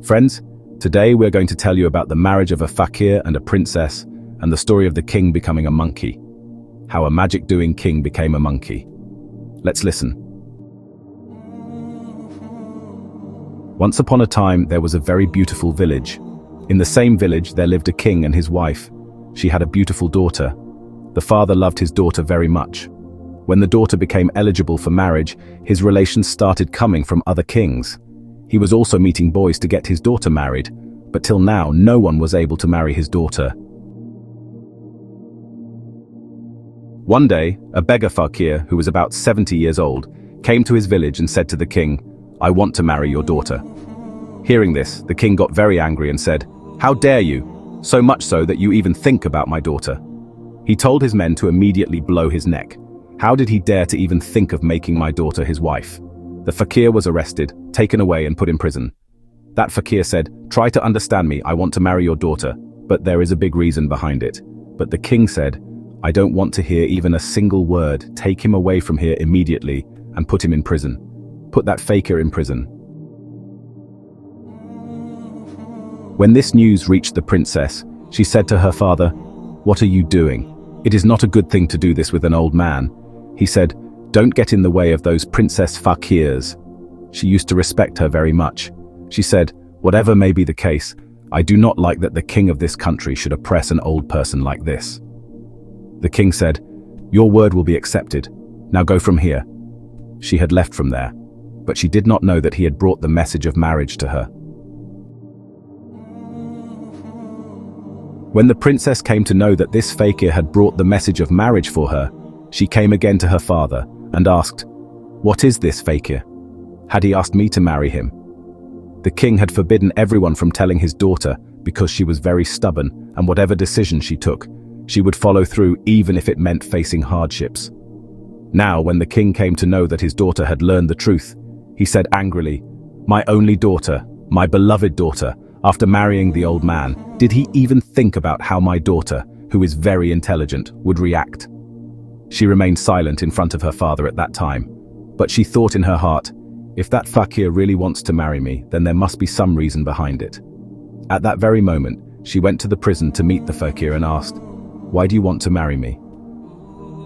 Friends, today we're going to tell you about the marriage of a fakir and a princess and the story of the king becoming a monkey. How a magic-doing king became a monkey. Let's listen. Once upon a time, there was a very beautiful village. In the same village, there lived a king and his wife. She had a beautiful daughter. The father loved his daughter very much. When the daughter became eligible for marriage, his relations started coming from other kings. He was also meeting boys to get his daughter married, but till now, no one was able to marry his daughter. One day, a beggar fakir, who was about 70 years old, came to his village and said to the king, "I want to marry your daughter." Hearing this, the king got very angry and said, "How dare you? So much so that you even think about my daughter." He told his men to immediately blow his neck. How did he dare to even think of making my daughter his wife? The fakir was arrested, taken away and put in prison. That fakir said, "Try to understand me, I want to marry your daughter, but there is a big reason behind it." But the king said, "I don't want to hear even a single word, take him away from here immediately and put him in prison. Put that fakir in prison." When this news reached the princess, she said to her father, "What are you doing? It is not a good thing to do this with an old man." He said, "Don't get in the way of those princess fakirs." She used to respect her very much. She said, "Whatever may be the case, I do not like that the king of this country should oppress an old person like this." The king said, "Your word will be accepted. Now go from here." She had left from there, but she did not know that he had brought the message of marriage to her. When the princess came to know that this fakir had brought the message of marriage for her, she came again to her father and asked, "What is this fakir? Had he asked me to marry him?" The king had forbidden everyone from telling his daughter because she was very stubborn, and whatever decision she took, she would follow through even if it meant facing hardships. Now, when the king came to know that his daughter had learned the truth, he said angrily, "My only daughter, my beloved daughter, after marrying the old man, did he even think about how my daughter, who is very intelligent, would react?" She remained silent in front of her father at that time, but she thought in her heart, "If that fakir really wants to marry me, then there must be some reason behind it." At that very moment, she went to the prison to meet the fakir and asked, "Why do you want to marry me?"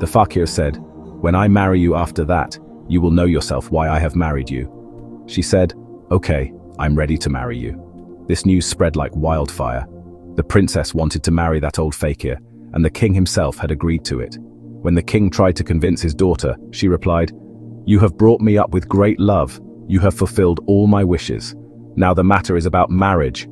The fakir said, "When I marry you after that, you will know yourself why I have married you." She said, "Okay, I'm ready to marry you." This news spread like wildfire. The princess wanted to marry that old fakir, and the king himself had agreed to it. When the king tried to convince his daughter, she replied, "You have brought me up with great love. You have fulfilled all my wishes. Now the matter is about marriage.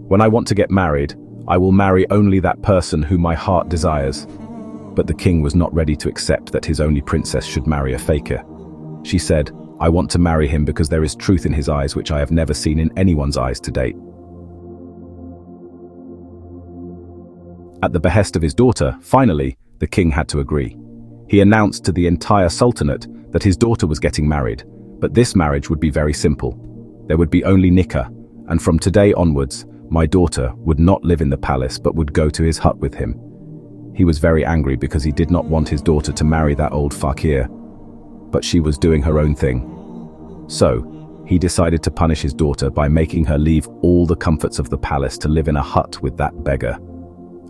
When I want to get married, I will marry only that person whom my heart desires." But the king was not ready to accept that his only princess should marry a fakir. She said, "I want to marry him because there is truth in his eyes which I have never seen in anyone's eyes to date." At the behest of his daughter, finally, the king had to agree. He announced to the entire sultanate that his daughter was getting married, but this marriage would be very simple. There would be only nikah, and from today onwards, my daughter would not live in the palace but would go to his hut with him. He was very angry because he did not want his daughter to marry that old fakir, but she was doing her own thing. So, he decided to punish his daughter by making her leave all the comforts of the palace to live in a hut with that beggar.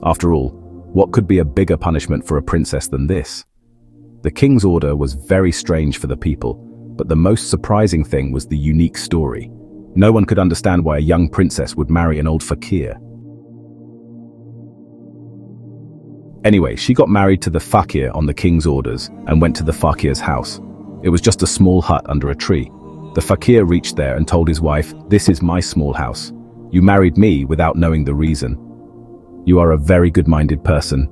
After all, what could be a bigger punishment for a princess than this? The king's order was very strange for the people, but the most surprising thing was the unique story. No one could understand why a young princess would marry an old fakir. Anyway, she got married to the fakir on the king's orders and went to the fakir's house. It was just a small hut under a tree. The fakir reached there and told his wife, "This is my small house. You married me without knowing the reason. You are a very good-minded person.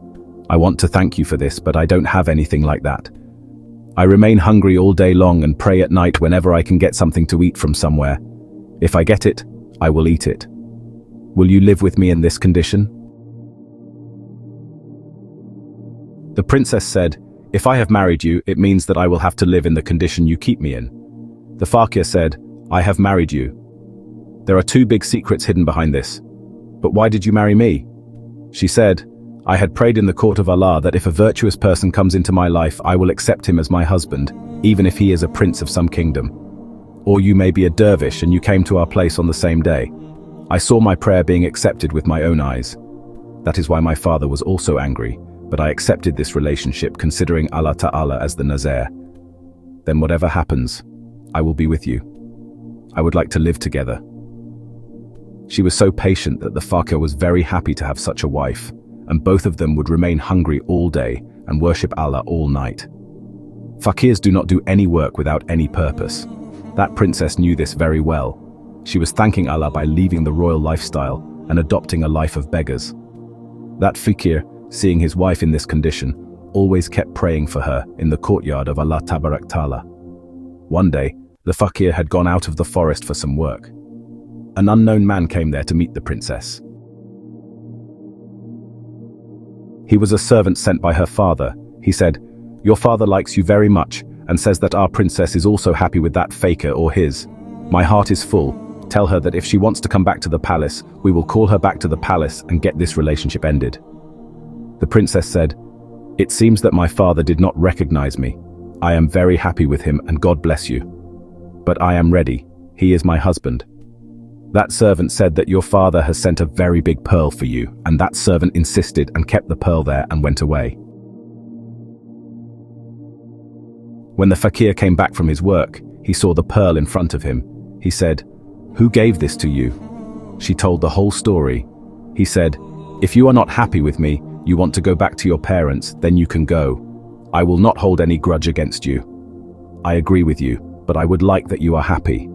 I want to thank you for this, but I don't have anything like that. I remain hungry all day long and pray at night whenever I can get something to eat from somewhere. If I get it, I will eat it. Will you live with me in this condition?" The princess said, "If I have married you, it means that I will have to live in the condition you keep me in." The fakir said, "I have married you. There are two big secrets hidden behind this. But why did you marry me?" She said, "I had prayed in the court of Allah that if a virtuous person comes into my life, I will accept him as my husband, even if he is a prince of some kingdom. Or you may be a dervish and you came to our place on the same day. I saw my prayer being accepted with my own eyes. That is why my father was also angry, but I accepted this relationship considering Allah Ta'ala as the Nazir. Then whatever happens, I will be with you. I would like to live together. She was so patient that the fakir was very happy to have such a wife, and both of them would remain hungry all day and worship Allah all night. Fakirs do not do any work without any purpose. That princess knew this very well. She was thanking Allah by leaving the royal lifestyle and adopting a life of beggars. That fakir, seeing his wife in this condition, always kept praying for her in the courtyard of Allah Tabarak Ta'ala. One day, the fakir had gone out of the forest for some work. An unknown man came there to meet the princess. He was a servant sent by her father. He said, "Your father likes you very much and says that our princess is also happy with that fakir or his. My heart is full. Tell her that if she wants to come back to the palace, we will call her back to the palace and get this relationship ended." The princess said, "It seems that my father did not recognize me. I am very happy with him and God bless you. But I am ready. He is my husband." That servant said that your father has sent a very big pearl for you, and that servant insisted and kept the pearl there and went away. When the fakir came back from his work, he saw the pearl in front of him. He said, "Who gave this to you?" She told the whole story. He said, "If you are not happy with me, you want to go back to your parents, then you can go. I will not hold any grudge against you. I agree with you, but I would like that you are happy."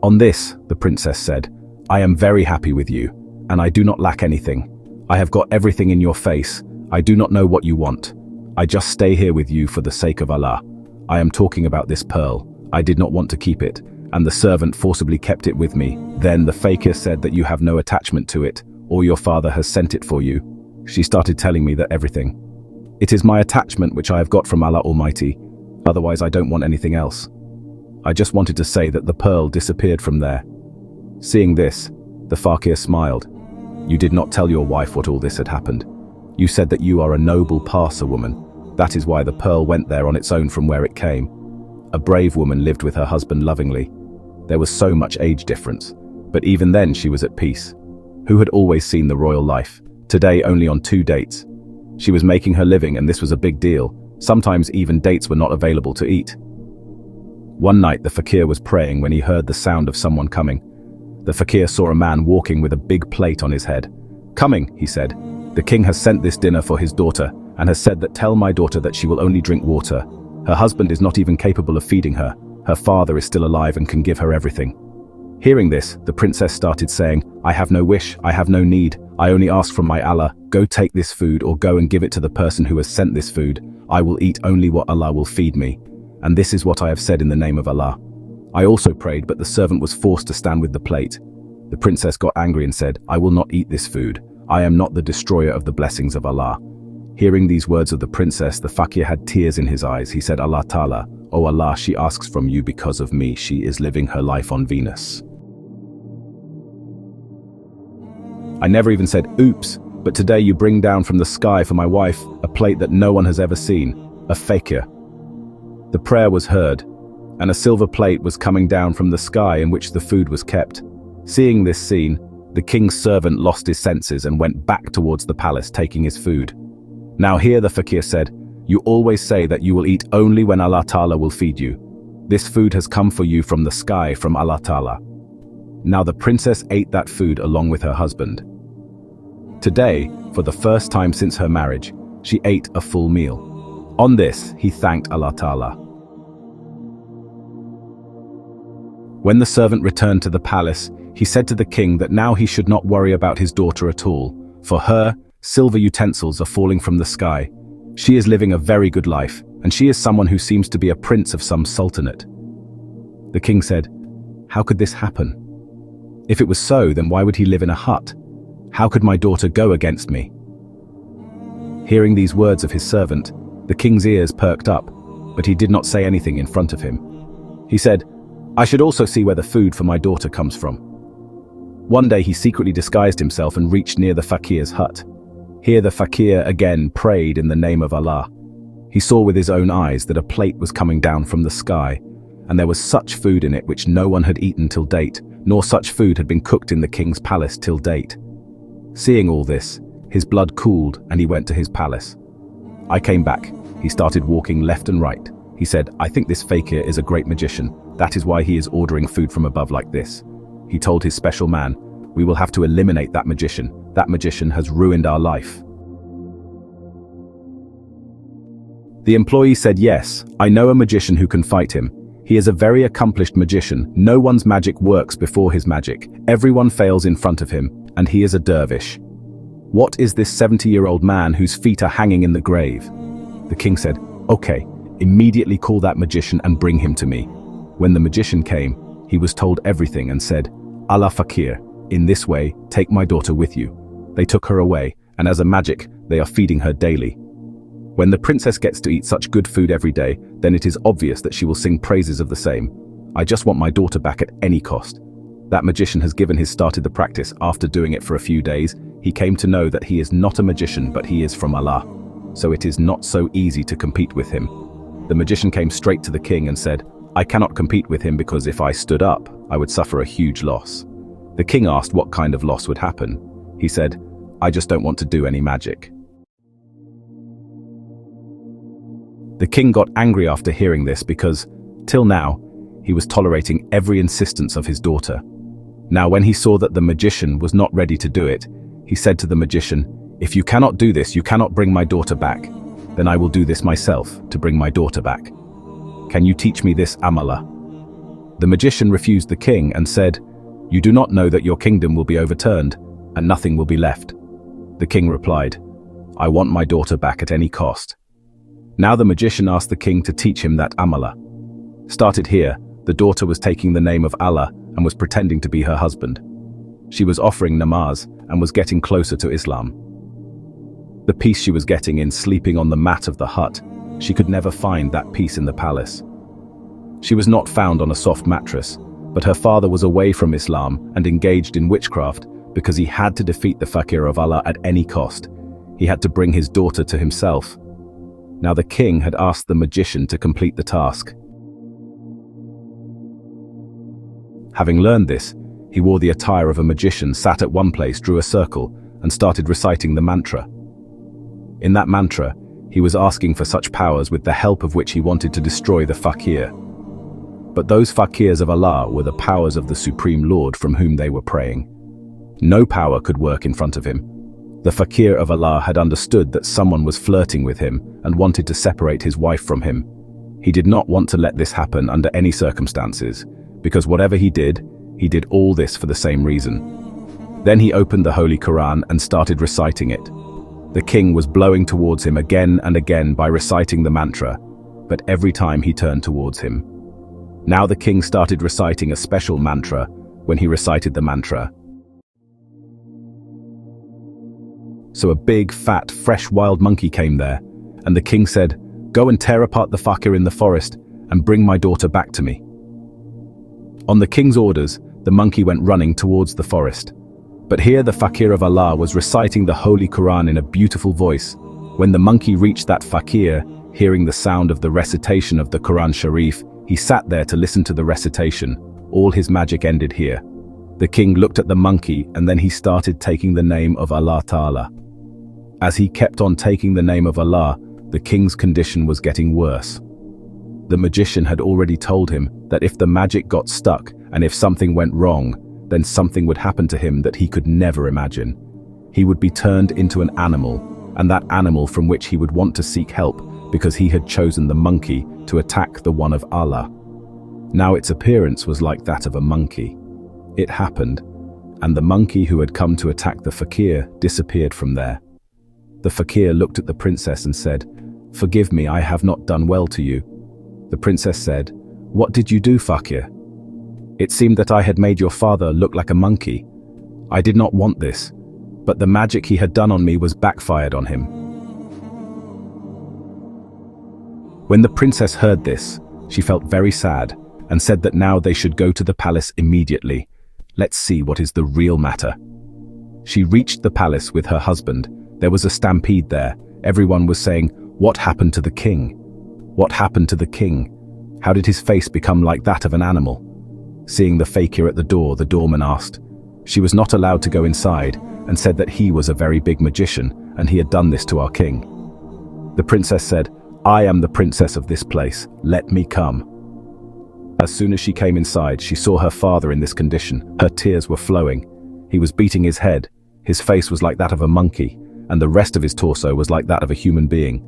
On this, the princess said, "I am very happy with you, and I do not lack anything. I have got everything in your face. I do not know what you want. I just stay here with you for the sake of Allah. I am talking about this pearl. I did not want to keep it, and the servant forcibly kept it with me. Then the fakir said that you have no attachment to it, or your father has sent it for you." She started telling me that everything. "It is my attachment which I have got from Allah Almighty. Otherwise I don't want anything else. I just wanted to say that the pearl disappeared from there." Seeing this, the fakir smiled. "You did not tell your wife what all this had happened. You said that you are a noble Parsa woman. That is why the pearl went there on its own from where it came. A brave woman lived with her husband lovingly. There was so much age difference, but even then she was at peace. Who had always seen the royal life? Today only on 2 dates. She was making her living and this was a big deal. Sometimes even dates were not available to eat." One night the fakir was praying when he heard the sound of someone coming. The fakir saw a man walking with a big plate on his head. "Coming," he said. "The king has sent this dinner for his daughter and has said that tell my daughter that she will only drink water. Her husband is not even capable of feeding her. Her father is still alive and can give her everything." Hearing this, the princess started saying, "I have no wish, I have no need. I only ask from my Allah, go take this food or go and give it to the person who has sent this food. I will eat only what Allah will feed me. And this is what I have said in the name of Allah." I also prayed, but the servant was forced to stand with the plate. The princess got angry and said, "I will not eat this food. I am not the destroyer of the blessings of Allah." Hearing these words of the princess, the fakir had tears in his eyes. He said, "Allah Ta'ala, O Allah, she asks from you because of me. She is living her life on Venus. I never even said, oops, but today you bring down from the sky for my wife a plate that no one has ever seen, a fakir." The prayer was heard, and a silver plate was coming down from the sky in which the food was kept. Seeing this scene, the king's servant lost his senses and went back towards the palace taking his food. Now here the fakir said, "You always say that you will eat only when Allah Ta'ala will feed you. This food has come for you from the sky from Allah Ta'ala." Now the princess ate that food along with her husband. Today, for the first time since her marriage, she ate a full meal. On this, he thanked Allah Ta'ala. When the servant returned to the palace, he said to the king that now he should not worry about his daughter at all. For her, silver utensils are falling from the sky. She is living a very good life, and she is someone who seems to be a prince of some sultanate. The king said, "How could this happen? If it was so, then why would he live in a hut? How could my daughter go against me?" Hearing these words of his servant, the king's ears perked up, but he did not say anything in front of him. He said, "I should also see where the food for my daughter comes from." One day he secretly disguised himself and reached near the fakir's hut. Here the fakir again prayed in the name of Allah. He saw with his own eyes that a plate was coming down from the sky, and there was such food in it which no one had eaten till date, nor such food had been cooked in the king's palace till date. Seeing all this, his blood cooled and he went to his palace. I came back. He started walking left and right. He said, "I think this fakir is a great magician. That is why he is ordering food from above like this." He told his special man, "We will have to eliminate that magician. That magician has ruined our life." The employee said, "Yes, I know a magician who can fight him. He is a very accomplished magician. No one's magic works before his magic. Everyone fails in front of him, and he is a dervish." "What is this 70-year-old man whose feet are hanging in the grave?" The king said, "Okay, immediately call that magician and bring him to me." When the magician came, he was told everything and said, "Allah fakir, in this way, take my daughter with you." They took her away, and as a magic, they are feeding her daily. When the princess gets to eat such good food every day, then it is obvious that she will sing praises of the same. "I just want my daughter back at any cost." That magician has started the practice. After doing it for a few days, he came to know that he is not a magician, but he is from Allah. So it is not so easy to compete with him. The magician came straight to the king and said, "I cannot compete with him because if I stood up, I would suffer a huge loss." The king asked what kind of loss would happen. He said, "I just don't want to do any magic." The king got angry after hearing this because, till now, he was tolerating every insistence of his daughter. Now when he saw that the magician was not ready to do it, he said to the magician, "If you cannot do this, you cannot bring my daughter back. Then I will do this myself to bring my daughter back. Can you teach me this amala?" The magician refused the king and said, "You do not know that your kingdom will be overturned and nothing will be left." The king replied, "I want my daughter back at any cost." Now the magician asked the king to teach him that amala. Started here, the daughter was taking the name of Allah and was pretending to be her husband. She was offering namaz and was getting closer to Islam. The peace she was getting in sleeping on the mat of the hut, she could never find that peace in the palace. She was not found on a soft mattress, but her father was away from Islam and engaged in witchcraft because he had to defeat the fakir of Allah at any cost. He had to bring his daughter to himself. Now the king had asked the magician to complete the task. Having learned this, he wore the attire of a magician, sat at one place, drew a circle, and started reciting the mantra. In that mantra, he was asking for such powers with the help of which he wanted to destroy the fakir. But those fakirs of Allah were the powers of the Supreme Lord from whom they were praying. No power could work in front of him. The fakir of Allah had understood that someone was flirting with him and wanted to separate his wife from him. He did not want to let this happen under any circumstances, because whatever he did all this for the same reason. Then he opened the Holy Quran and started reciting it. The king was blowing towards him again and again by reciting the mantra, but every time he turned towards him. Now the king started reciting a special mantra. When he recited the mantra, so a big, fat, fresh wild monkey came there, and the king said, "Go and tear apart the fakir in the forest and bring my daughter back to me." On the king's orders, the monkey went running towards the forest. But here the fakir of Allah was reciting the Holy Quran in a beautiful voice. When the monkey reached that fakir, hearing the sound of the recitation of the Quran Sharif, he sat there to listen to the recitation. All his magic ended here. The king looked at the monkey and then he started taking the name of Allah Ta'ala. As he kept on taking the name of Allah, the king's condition was getting worse. The magician had already told him that if the magic got stuck and if something went wrong, then something would happen to him that he could never imagine. He would be turned into an animal, and that animal from which he would want to seek help because he had chosen the monkey to attack the one of Allah. Now its appearance was like that of a monkey. It happened, and the monkey who had come to attack the fakir disappeared from there. The fakir looked at the princess and said, "Forgive me, I have not done well to you." The princess said, "What did you do, fakir?" "It seemed that I had made your father look like a monkey. I did not want this, but the magic he had done on me was backfired on him." When the princess heard this, she felt very sad and said that now they should go to the palace immediately. Let's see what is the real matter. She reached the palace with her husband. There was a stampede there. Everyone was saying, "What happened to the king? What happened to the king? How did his face become like that of an animal?" Seeing the fakir at the door, the doorman asked. She was not allowed to go inside and said that he was a very big magician and he had done this to our king. The princess said, "I am the princess of this place. Let me come." As soon as she came inside, she saw her father in this condition. Her tears were flowing. He was beating his head. His face was like that of a monkey, and the rest of his torso was like that of a human being.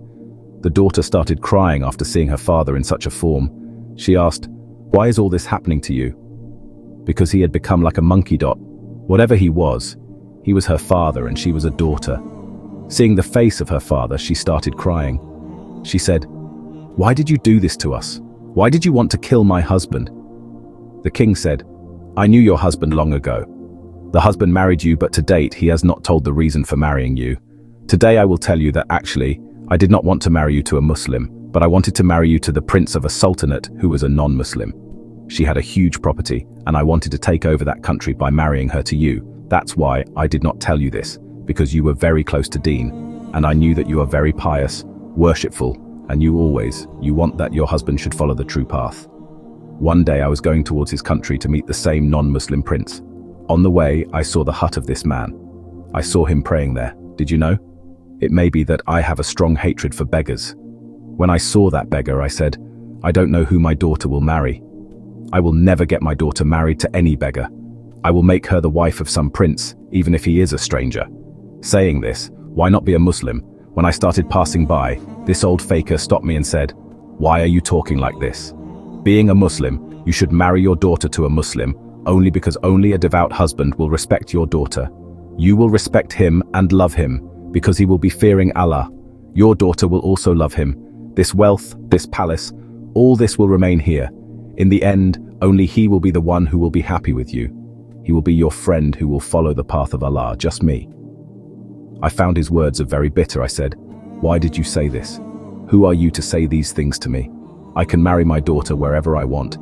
The daughter started crying after seeing her father in such a form. She asked, "Why is all this happening to you?" Because he had become like a monkey dot. Whatever he was her father and she was a daughter. Seeing the face of her father, she started crying. She said, "Why did you do this to us? Why did you want to kill my husband?" The king said, "I knew your husband long ago. The husband married you, but to date he has not told the reason for marrying you. Today I will tell you that actually, I did not want to marry you to a Muslim, but I wanted to marry you to the prince of a sultanate who was a non-Muslim. She had a huge property, and I wanted to take over that country by marrying her to you. That's why I did not tell you this, because you were very close to Deen, and I knew that you are very pious, worshipful, and you want that your husband should follow the true path." One day I was going towards his country to meet the same non-Muslim prince. On the way, I saw the hut of this man. I saw him praying there. Did you know? It may be that I have a strong hatred for beggars. When I saw that beggar, I said, "I don't know who my daughter will marry. I will never get my daughter married to any beggar. I will make her the wife of some prince, even if he is a stranger." Saying this, "Why not be a Muslim?" When I started passing by, this old fakir stopped me and said, "Why are you talking like this? Being a Muslim, you should marry your daughter to a Muslim, only because only a devout husband will respect your daughter. You will respect him and love him, because he will be fearing Allah. Your daughter will also love him. This wealth, this palace, all this will remain here. In the end, only he will be the one who will be happy with you. He will be your friend who will follow the path of Allah, just me." I found his words very bitter. I said, "Why did you say this? Who are you to say these things to me? I can marry my daughter wherever I want."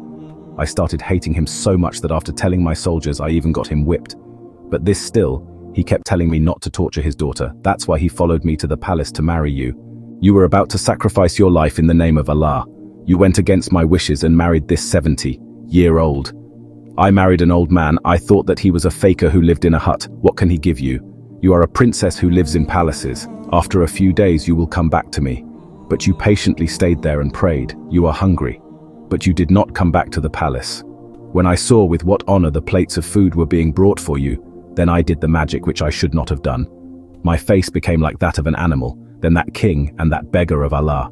I started hating him so much that after telling my soldiers, I even got him whipped. But this still, he kept telling me not to torture his daughter. That's why he followed me to the palace to marry you. You were about to sacrifice your life in the name of Allah. You went against my wishes and married this 70-year-old. I married an old man. I thought that he was a fakir who lived in a hut. What can he give you? You are a princess who lives in palaces. After a few days you will come back to me. But you patiently stayed there and prayed. You are hungry. But you did not come back to the palace. When I saw with what honor the plates of food were being brought for you, then I did the magic which I should not have done. My face became like that of an animal, then that king and that beggar of Allah.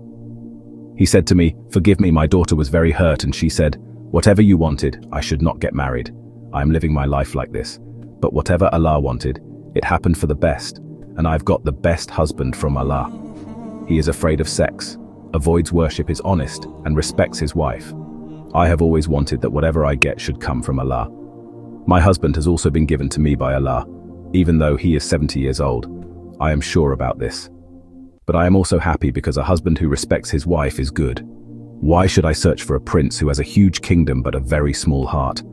He said to me, "Forgive me, my daughter was very hurt," and she said, "Whatever you wanted, I should not get married. I am living my life like this. But whatever Allah wanted, it happened for the best, and I've got the best husband from Allah. He is afraid of sex, avoids worship, is honest, and respects his wife. I have always wanted that whatever I get should come from Allah. My husband has also been given to me by Allah, even though he is 70 years old. I am sure about this. But I am also happy because a husband who respects his wife is good. Why should I search for a prince who has a huge kingdom but a very small heart?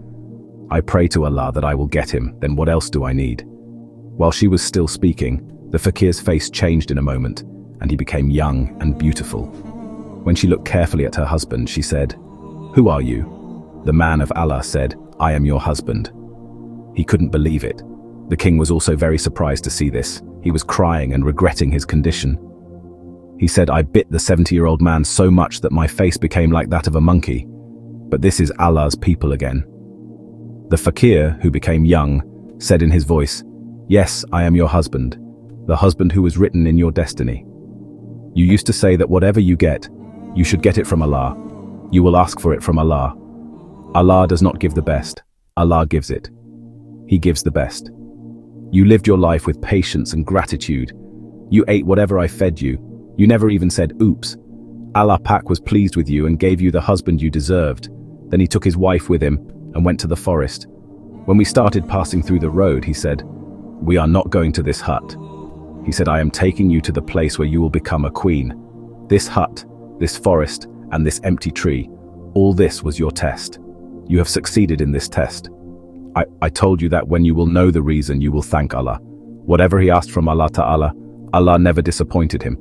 I pray to Allah that I will get him, then what else do I need?" While she was still speaking, the fakir's face changed in a moment, and he became young and beautiful. When she looked carefully at her husband, she said, "Who are you?" The man of Allah said, "I am your husband." He couldn't believe it. The king was also very surprised to see this. He was crying and regretting his condition. He said, "I bit the 70-year-old man so much that my face became like that of a monkey. But this is Allah's people again." The fakir, who became young, said in his voice, "Yes, I am your husband, the husband who was written in your destiny. You used to say that whatever you get, you should get it from Allah. You will ask for it from Allah. Allah does not give the best, Allah gives it. He gives the best. You lived your life with patience and gratitude. You ate whatever I fed you. You never even said, oops. Allah Pak was pleased with you and gave you the husband you deserved. Then he took his wife with him and went to the forest. When we started passing through the road, he said, 'We are not going to this hut.' He said, 'I am taking you to the place where you will become a queen. This hut, this forest, and this empty tree, all this was your test. You have succeeded in this test. I told you that when you will know the reason, you will thank Allah. Whatever he asked from Allah Ta'ala, Allah never disappointed him.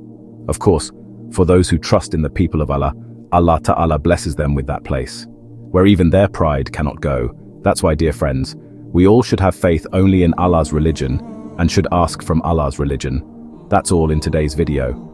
Of course, for those who trust in the people of Allah, Allah Ta'ala blesses them with that place, where even their pride cannot go, That's why, dear friends, we all should have faith only in Allah's religion and should ask from Allah's religion. That's all in today's video.